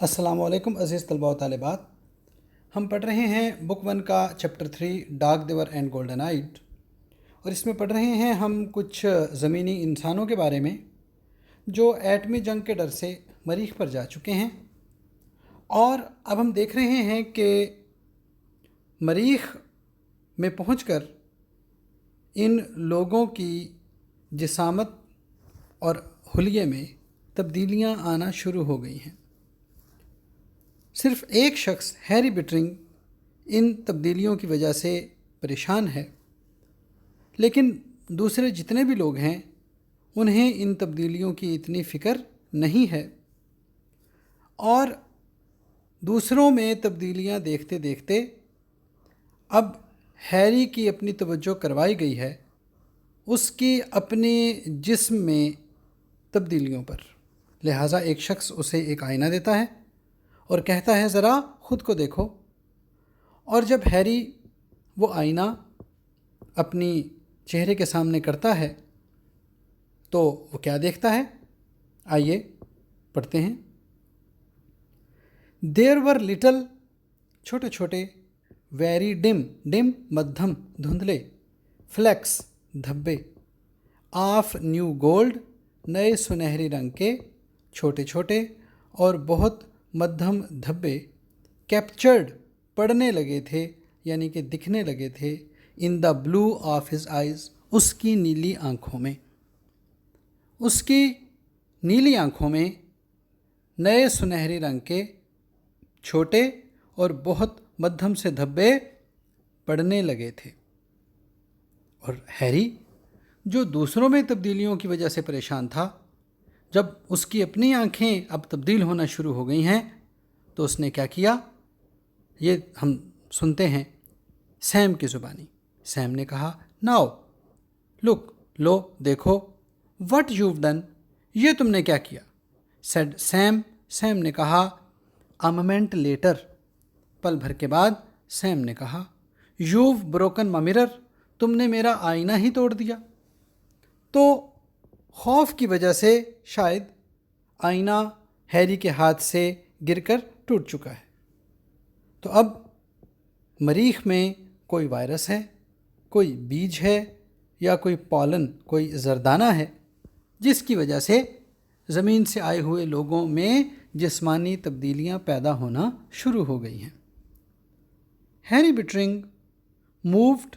السلام علیکم عزیز طلباء و طالبات. ہم پڑھ رہے ہیں بک 1 کا chapter 3 dark diver and golden eyed, اور اس میں پڑھ رہے ہیں ہم کچھ زمینی انسانوں کے بارے میں جو ایٹمی جنگ کے ڈر سے مریخ پر جا چکے ہیں. اور اب ہم دیکھ رہے ہیں کہ مریخ میں پہنچ کر ان لوگوں کی جسامت اور حلیے میں تبدیلیاں آنا شروع ہو گئی ہیں. صرف ایک شخص ہیری بٹرنگ ان تبدیلیوں کی وجہ سے پریشان ہے، لیکن دوسرے جتنے بھی لوگ ہیں انہیں ان تبدیلیوں کی اتنی فکر نہیں ہے، اور دوسروں میں تبدیلیاں دیکھتے دیکھتے اب ہیری کی اپنی توجہ کروائی گئی ہے اس کی اپنے جسم میں تبدیلیوں پر. لہٰذا ایک شخص اسے ایک آئینہ دیتا ہے اور کہتا ہے ذرا خود کو دیکھو. اور جب ہیری وہ آئینہ اپنی چہرے کے سامنے کرتا ہے تو وہ کیا دیکھتا ہے؟ آئیے پڑھتے ہیں. دیر ور لٹل، چھوٹے چھوٹے، ویری ڈم، ڈم مدھم دھندلے، فلیکس دھبے، آف نیو گولڈ، نئے سنہری رنگ کے، چھوٹے چھوٹے اور بہت مدھم دھبے، کیپچرڈ پڑنے لگے تھے یعنی کہ دکھنے لگے تھے، ان دا بلو آف ہز آئیز، اس کی نیلی آنکھوں میں. اس کی نیلی آنکھوں میں نئے سنہری رنگ کے چھوٹے اور بہت مدھم سے دھبے پڑنے لگے تھے. اور ہیری جو دوسروں میں تبدیلیوں کی وجہ سے پریشان تھا، جب اس کی اپنی آنکھیں اب تبدیل ہونا شروع ہو گئی ہیں تو اس نے کیا کیا؟ یہ ہم سنتے ہیں سیم کی زبانی. سیم نے کہا ناؤ لک، لو دیکھو، وٹ یو ڈن، یہ تم نے کیا کیا. سیڈ سیم، سیم نے کہا. اے مومنٹ لیٹر، پل بھر کے بعد سیم نے کہا یو بروکن مائی مرر، تم نے میرا آئینہ ہی توڑ دیا. تو خوف کی وجہ سے شاید آئینہ ہیری کے ہاتھ سے گر کر ٹوٹ چکا ہے. تو اب مریخ میں کوئی وائرس ہے، کوئی بیج ہے یا کوئی پالن، کوئی زردانہ ہے جس کی وجہ سے زمین سے آئے ہوئے لوگوں میں جسمانی تبدیلیاں پیدا ہونا شروع ہو گئی ہیں. ہیری بٹرنگ مووڈ،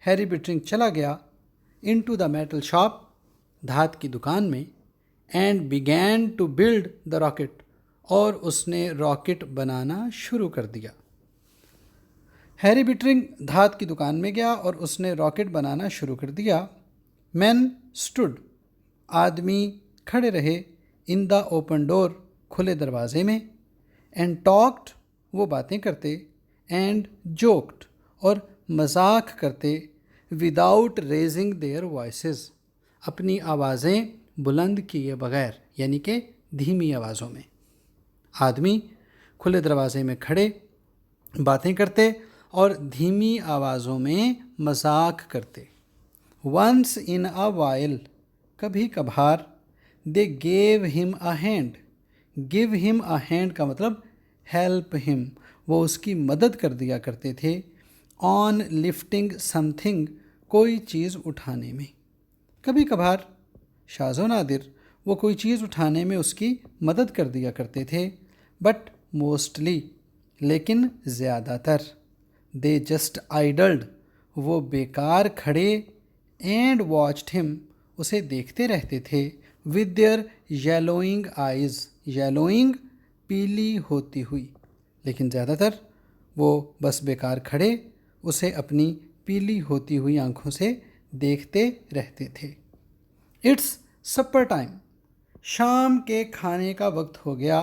ہیری بٹرنگ چلا گیا انٹو دا میٹل شاپ، دھات کی دکان میں، and begin to build the rocket, اور اس نے راکٹ بنانا شروع کر دیا. ہیری بٹرنگ دھات کی دکان میں گیا اور اس نے راکٹ بنانا شروع کر دیا. مین اسٹوڈ، آدمی کھڑے رہے، ان دا اوپن ڈور، کھلے دروازے میں، اینڈ ٹاکڈ، وہ باتیں کرتے، اینڈ جوکڈ، اور مذاق کرتے، وداؤٹ ریزنگ دیئر وائسز، اپنی آوازیں بلند کیے بغیر یعنی کہ دھیمی آوازوں میں. آدمی کھلے دروازے میں کھڑے باتیں کرتے اور دھیمی آوازوں میں مذاق کرتے. ونس ان اے وائل، کبھی کبھار، دے گیو ہم اے ہینڈ، گیو ہم اے ہینڈ کا مطلب ہیلپ ہم، وہ اس کی مدد کر دیا کرتے تھے، آن لفٹنگ سم تھنگ، کوئی چیز اٹھانے میں. کبھی کبھار، شاذ و نادر، وہ کوئی چیز اٹھانے میں اس کی مدد کر دیا کرتے تھے، بٹ موسٹلی، لیکن زیادہ تر، دے جسٹ آئیڈلڈ، وہ بیکار کھڑے، اینڈ واچڈ ہم، اسے دیکھتے رہتے تھے، ود دیئر یلوئنگ آئیز، یلوئنگ پیلی ہوتی ہوئی، لیکن زیادہ تر وہ بس بیکار کھڑے اسے اپنی پیلی ہوتی ہوئی آنکھوں سے دیکھتے رہتے تھے. اٹس سپر ٹائم، شام کے کھانے کا وقت ہو گیا.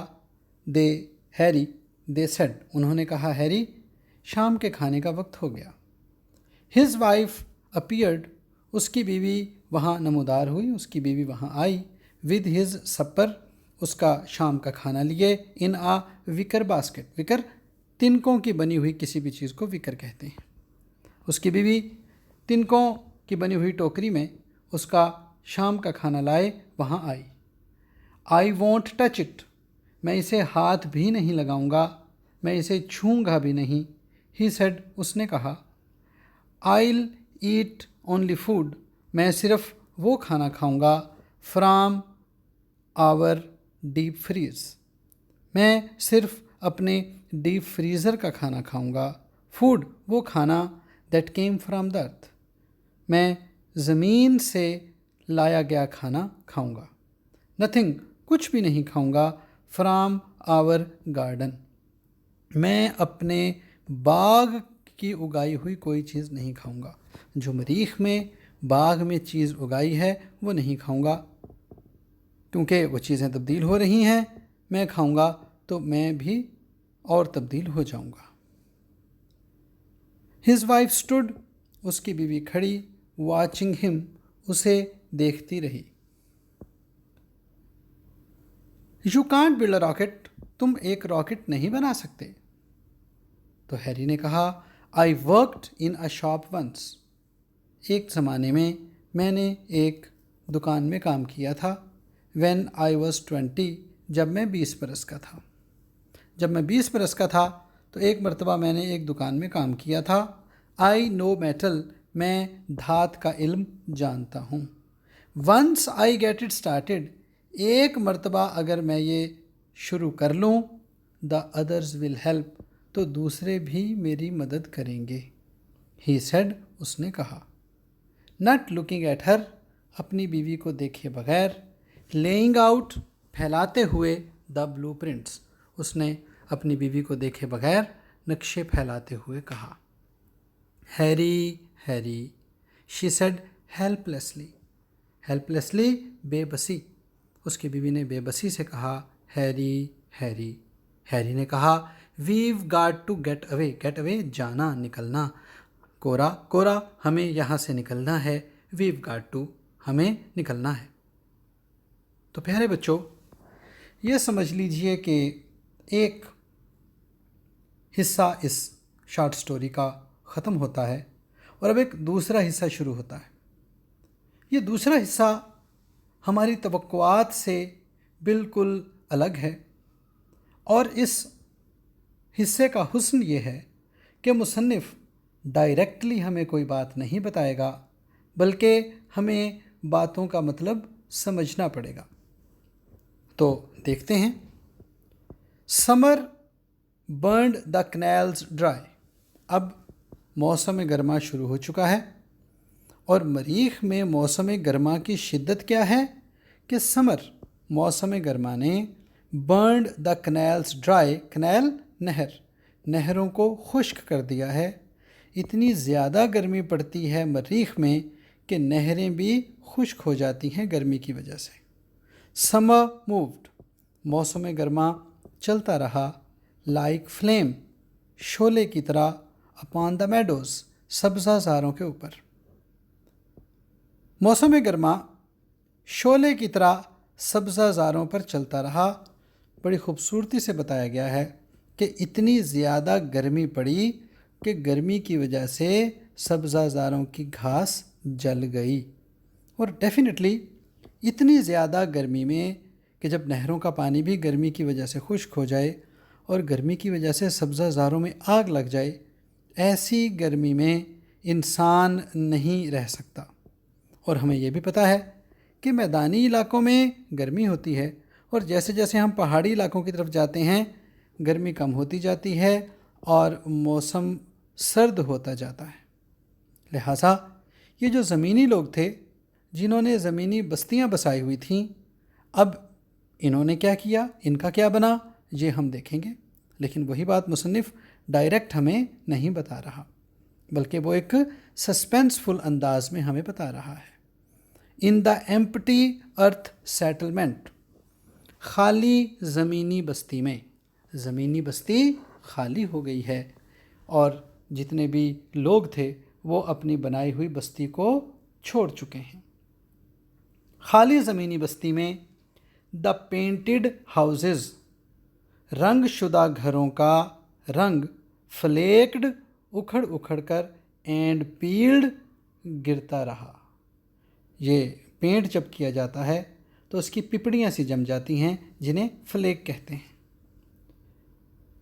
دے ہیری، دے سیڈ، انہوں نے کہا ہیری، شام کے کھانے کا وقت ہو گیا. ہز وائف اپیئرڈ، اس کی بیوی وہاں نمودار ہوئی، اس کی بیوی وہاں آئی. ود ہز سپر، اس کا شام کا کھانا لیے. ان آ وکر باسکٹ، وکر تنکوں کی بنی ہوئی کسی بھی چیز کو وکر کہتے ہیں. اس کی بیوی تنکوں کی بنی ہوئی ٹوکری میں اس کا شام کا کھانا لائے وہاں آئی. آئی وونٹ ٹچ اٹ، میں اسے ہاتھ بھی نہیں لگاؤں گا، میں اسے چھوں گا بھی نہیں. ہی سیڈ، اس نے کہا. آئل ایٹ اونلی فوڈ، میں صرف وہ کھانا کھاؤں گا فرام آور ڈیپ فریز، میں صرف اپنے ڈیپ فریزر کا کھانا کھاؤں گا. فوڈ، وہ کھانا دیٹ کیم فرام دا ارتھ، میں زمین سے لایا گیا کھانا کھاؤں گا. نتھنگ، کچھ بھی نہیں کھاؤں گا فرام آور گارڈن، میں اپنے باغ کی اگائی ہوئی کوئی چیز نہیں کھاؤں گا. جو مریخ میں باغ میں چیز اگائی ہے وہ نہیں کھاؤں گا، کیونکہ وہ چیزیں تبدیل ہو رہی ہیں. میں کھاؤں گا تو میں بھی اور تبدیل ہو جاؤں گا. ہز وائف اسٹوڈ، اس کی بیوی کھڑی، واچنگ ہم، اسے دیکھتی رہی. You can't build a rocket, تم ایک راکٹ نہیں بنا سکتے. تو ہیری نے کہا I worked in a shop once, ایک زمانے میں نے ایک دکان میں کام کیا تھا. وین آئی واز 20، جب میں 20 برس کا تھا. جب میں 20 برس کا تھا تو ایک مرتبہ میں نے ایک دکان میں کام کیا تھا. آئی نو میٹل، میں دھات کا علم جانتا ہوں. Once I get it started, ایک مرتبہ اگر میں یہ شروع کر لوں، دا ادرز ول ہیلپ، تو دوسرے بھی میری مدد کریں گے. ہی سیڈ، اس نے کہا. نٹ لکنگ ایٹ ہر، اپنی بیوی کو دیکھے بغیر. لیئنگ آؤٹ، پھیلاتے ہوئے. دا بلو پرنٹس، اس نے اپنی بیوی کو دیکھے بغیر نقشے پھیلاتے ہوئے کہا. Harry, Harry, she said help Leslie. Help Leslie, بے بسی. اس کی بیوی نے بے بسی سے کہا ہیری، ہیری. ہیری نے کہا we've got to get away. Get away, جانا، نکلنا. کورا، کورا، ہمیں یہاں سے نکلنا ہے. ویو گاٹ ٹو، ہمیں نکلنا ہے. تو پیارے بچوں، یہ سمجھ لیجئے کہ ایک حصہ اس شارٹ سٹوری کا ختم ہوتا ہے اور اب ایک دوسرا حصہ شروع ہوتا ہے. یہ دوسرا حصہ ہماری توقعات سے بالکل الگ ہے، اور اس حصے کا حسن یہ ہے کہ مصنف ڈائریکٹلی ہمیں کوئی بات نہیں بتائے گا، بلکہ ہمیں باتوں کا مطلب سمجھنا پڑے گا. تو دیکھتے ہیں. سمر برنڈ دا کنیلز ڈرائی، اب موسم گرما شروع ہو چکا ہے، اور مریخ میں موسم گرما کی شدت کیا ہے کہ سمر، موسم گرما نے برنڈ دا کنیلز ڈرائی، کنیل نہر، نہروں کو خشک کر دیا ہے. اتنی زیادہ گرمی پڑتی ہے مریخ میں کہ نہریں بھی خشک ہو جاتی ہیں گرمی کی وجہ سے. سمر مووڈ، موسم گرما چلتا رہا. لائک فلیم، شعلے کی طرح. اپان دا میڈوز، سبزہ زاروں کے اوپر. موسم گرما شعلے کی طرح سبزہ زاروں پر چلتا رہا. بڑی خوبصورتی سے بتایا گیا ہے کہ اتنی زیادہ گرمی پڑی کہ گرمی کی وجہ سے سبزہ زاروں کی گھاس جل گئی. اور ڈیفینیٹلی اتنی زیادہ گرمی میں کہ جب نہروں کا پانی بھی گرمی کی وجہ سے خشک ہو جائے اور گرمی کی وجہ سے سبزہ زاروں میں آگ لگ جائے، ایسی گرمی میں انسان نہیں رہ سکتا. اور ہمیں یہ بھی پتہ ہے کہ میدانی علاقوں میں گرمی ہوتی ہے، اور جیسے جیسے ہم پہاڑی علاقوں کی طرف جاتے ہیں گرمی کم ہوتی جاتی ہے اور موسم سرد ہوتا جاتا ہے. لہٰذا یہ جو زمینی لوگ تھے جنہوں نے زمینی بستیاں بسائی ہوئی تھیں، اب انہوں نے کیا کیا، ان کا کیا بنا، یہ ہم دیکھیں گے. لیکن وہی بات مصنف ڈائریکٹ ہمیں نہیں بتا رہا، بلکہ وہ ایک سسپینسفل انداز میں ہمیں بتا رہا ہے. ان دا ایمپٹی ارتھ سیٹلمنٹ، خالی زمینی بستی میں. زمینی بستی خالی ہو گئی ہے اور جتنے بھی لوگ تھے وہ اپنی بنائی ہوئی بستی کو چھوڑ چکے ہیں. خالی زمینی بستی میں دا پینٹڈ ہاؤزز، رنگ شدہ گھروں کا رنگ، فلیکڈ، اکھڑ اکھڑ کر، اینڈ پیلڈ، گرتا رہا. یہ پینٹ جب کیا جاتا ہے تو اس کی پپڑیاں سی جم جاتی ہیں جنہیں فلیک کہتے ہیں.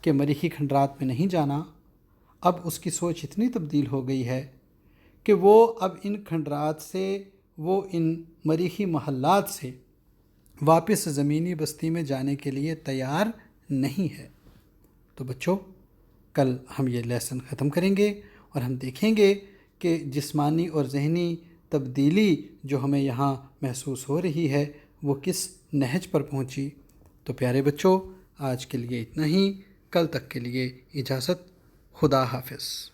کہ مریخی کھنڈرات میں نہیں جانا، اب اس کی سوچ اتنی تبدیل ہو گئی ہے کہ وہ اب ان کھنڈرات سے، وہ ان مریخی محلات سے واپس زمینی بستی میں جانے کے لیے تیار نہیں ہے۔ تو بچوں، کل ہم یہ لیسن ختم کریں گے اور ہم دیکھیں گے کہ جسمانی اور ذہنی تبدیلی جو ہمیں یہاں محسوس ہو رہی ہے وہ کس نہج پر پہنچی۔ تو پیارے بچوں، آج کے لیے اتنا ہی، کل تک کے لیے اجازت، خدا حافظ۔